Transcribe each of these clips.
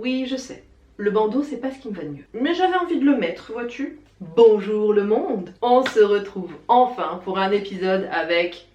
Oui, je sais. Le bandeau, c'est pas ce qui me va de mieux. Mais j'avais envie de le mettre, vois-tu. Bonjour le monde. On se retrouve enfin pour un épisode avec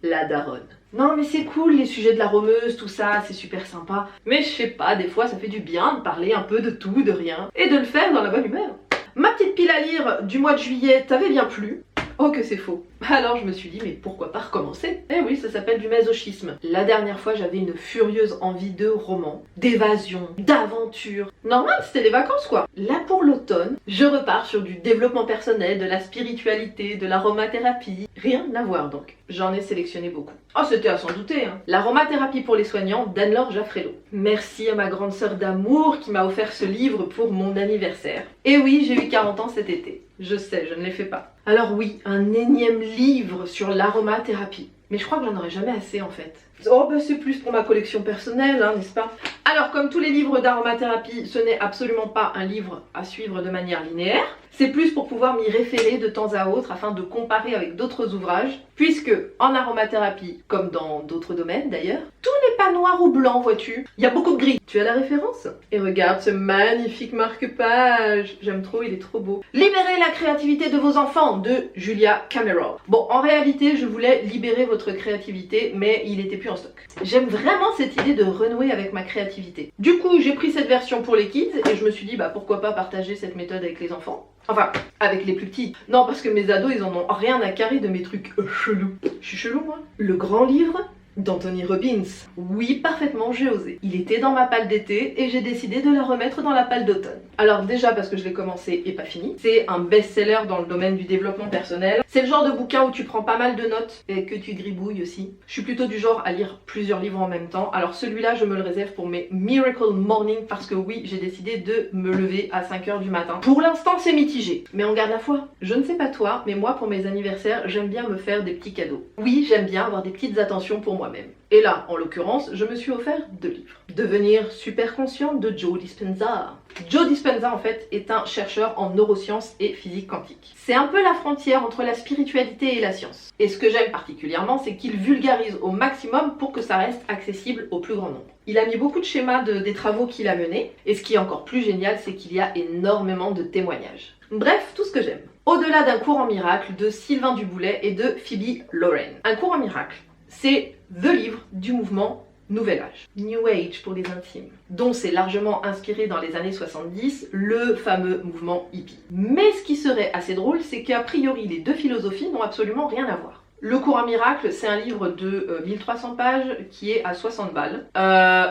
la daronne. Non mais c'est cool les sujets de la romeuse, tout ça, c'est super sympa. Mais je sais pas, des fois ça fait du bien de parler un peu de tout, de rien. Et de le faire dans la bonne humeur. Ma petite pile à lire du mois de juillet t'avait bien plu? Oh que c'est faux. Alors je me suis dit mais pourquoi pas recommencer? Eh oui, ça s'appelle du masochisme. La dernière fois j'avais une furieuse envie de roman, d'évasion, d'aventure. Normal, c'était les vacances quoi. Là pour l'automne, je repars sur du développement personnel, de la spiritualité, de l'aromathérapie. Rien à voir donc. J'en ai sélectionné beaucoup. Oh c'était à s'en douter hein. L'aromathérapie pour les soignants d'Anne-Laure Jaffrello. Merci à ma grande sœur d'amour qui m'a offert ce livre pour mon anniversaire. Et oui, j'ai eu 40 ans cet été. Je sais, je ne les fais pas. Alors oui, un énième livre sur l'aromathérapie. Mais je crois que j'en aurai jamais assez en fait. Oh bah c'est plus pour ma collection personnelle, hein, n'est-ce pas? Alors comme tous les livres d'aromathérapie, ce n'est absolument pas un livre à suivre de manière linéaire. C'est plus pour pouvoir m'y référer de temps à autre afin de comparer avec d'autres ouvrages. Puisque en aromathérapie, comme dans d'autres domaines d'ailleurs, tout n'est pas noir ou blanc, vois-tu. Il y a beaucoup de gris. Tu as la référence? Et regarde ce magnifique marque-page. J'aime trop, il est trop beau. Libérez la créativité de vos enfants de Julia Cameron. Bon, en réalité, je voulais libérer votre créativité, mais il était plus en stock. J'aime vraiment cette idée de renouer avec ma créativité. Du coup, j'ai pris cette version pour les kids et je me suis dit, bah pourquoi pas partager cette méthode avec les enfants. Enfin, avec les plus petits. Non, parce que mes ados, ils en ont rien à carrer de mes trucs chelous. Je suis chelou, moi. Le grand livre d'Anthony Robbins. Oui, parfaitement, j'ai osé. Il était dans ma palle d'été et j'ai décidé de la remettre dans la palle d'automne. Alors déjà parce que je l'ai commencé et pas fini. C'est un best-seller dans le domaine du développement personnel. C'est le genre de bouquin où tu prends pas mal de notes et que tu gribouilles aussi. Je suis plutôt du genre à lire plusieurs livres en même temps. Alors celui-là, je me le réserve pour mes Miracle Morning parce que oui, j'ai décidé de me lever à 5 h du matin. Pour l'instant, c'est mitigé, mais on garde la foi. Je ne sais pas toi, mais moi, pour mes anniversaires, j'aime bien me faire des petits cadeaux. Oui, j'aime bien avoir des petites attentions pour moi. Et là, en l'occurrence, je me suis offert 2 livres. Devenir super conscient de Joe Dispenza. Joe Dispenza, en fait, est un chercheur en neurosciences et physique quantique. C'est un peu la frontière entre la spiritualité et la science. Et ce que j'aime particulièrement, c'est qu'il vulgarise au maximum pour que ça reste accessible au plus grand nombre. Il a mis beaucoup de schémas des travaux qu'il a menés. Et ce qui est encore plus génial, c'est qu'il y a énormément de témoignages. Bref, tout ce que j'aime. Au-delà d'un cours en miracle de Sylvain Duboulet et de Phoebe Loren. Un cours en miracle, c'est The livre du mouvement Nouvel Âge, New Age pour les intimes, dont c'est largement inspiré dans les années 70 le fameux mouvement hippie. Mais ce qui serait assez drôle, c'est qu'a priori les deux philosophies n'ont absolument rien à voir. Le cours en miracle, c'est un livre de 1300 pages qui est à 60 balles.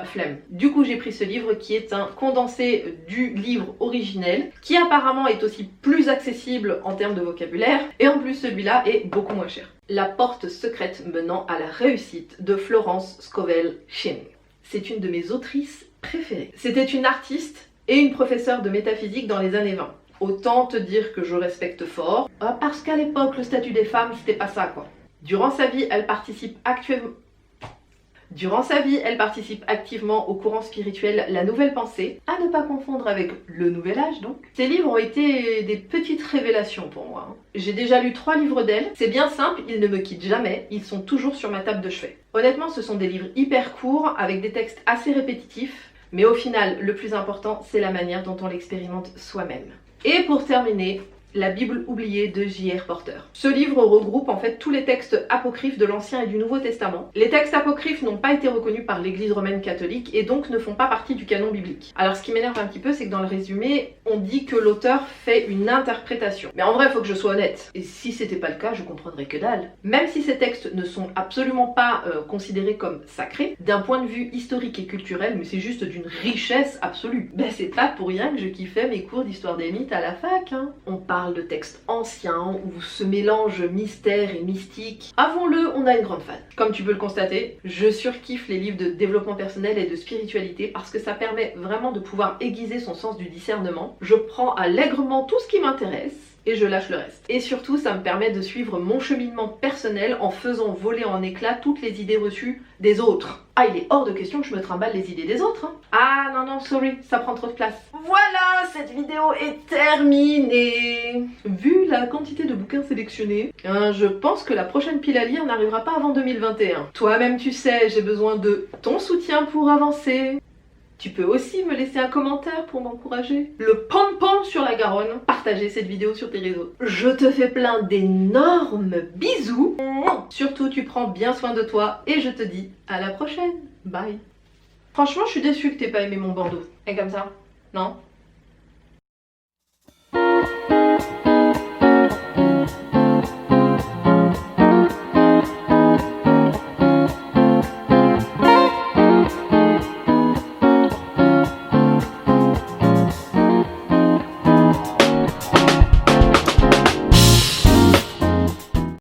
Flemme. Du coup, j'ai pris ce livre qui est un condensé du livre originel, qui apparemment est aussi plus accessible en termes de vocabulaire, et en plus celui-là est beaucoup moins cher. La porte secrète menant à la réussite de Florence Scovel Shinn. C'est une de mes autrices préférées. C'était une artiste et une professeure de métaphysique dans les années 20. Autant te dire que je respecte fort, parce qu'à l'époque, le statut des femmes, c'était pas ça quoi. Durant sa vie, elle participe activement au courant spirituel La Nouvelle Pensée, à ne pas confondre avec Le Nouvel Âge donc. Ces livres ont été des petites révélations pour moi. J'ai déjà lu 3 livres d'elle, c'est bien simple, ils ne me quittent jamais, ils sont toujours sur ma table de chevet. Honnêtement, ce sont des livres hyper courts, avec des textes assez répétitifs, mais au final, le plus important, c'est la manière dont on l'expérimente soi-même. Et pour terminer, La Bible oubliée de J.R. Porter. Ce livre regroupe en fait tous les textes apocryphes de l'Ancien et du Nouveau Testament. Les textes apocryphes n'ont pas été reconnus par l'Église romaine catholique et donc ne font pas partie du canon biblique. Alors ce qui m'énerve un petit peu, c'est que dans le résumé, on dit que l'auteur fait une interprétation. Mais en vrai, il faut que je sois honnête. Et si c'était pas le cas, je comprendrais que dalle. Même si ces textes ne sont absolument pas considérés comme sacrés, d'un point de vue historique et culturel, mais c'est juste d'une richesse absolue. Ben c'est pas pour rien que je kiffais mes cours d'histoire des mythes à la fac, hein. On parle de textes anciens où se mélange mystère et mystique. Avouons-le, on a une grande fan. Comme tu peux le constater, je surkiffe les livres de développement personnel et de spiritualité parce que ça permet vraiment de pouvoir aiguiser son sens du discernement. Je prends allègrement tout ce qui m'intéresse et je lâche le reste. Et surtout, ça me permet de suivre mon cheminement personnel en faisant voler en éclats toutes les idées reçues des autres. Ah, il est hors de question que je me trimballe les idées des autres, hein. Ah non, sorry, ça prend trop de place. Voilà, cette vidéo est terminée. Vu la quantité de bouquins sélectionnés, je pense que la prochaine pile à lire n'arrivera pas avant 2021. Toi-même tu sais, j'ai besoin de ton soutien pour avancer. Tu peux aussi me laisser un commentaire pour m'encourager. Le pom-pom sur la Garonne. Partager cette vidéo sur tes réseaux. Je te fais plein d'énormes bisous. Surtout, tu prends bien soin de toi et je te dis à la prochaine. Bye. Franchement, je suis déçue que t'aies pas aimé mon bandeau. Et comme ça, non?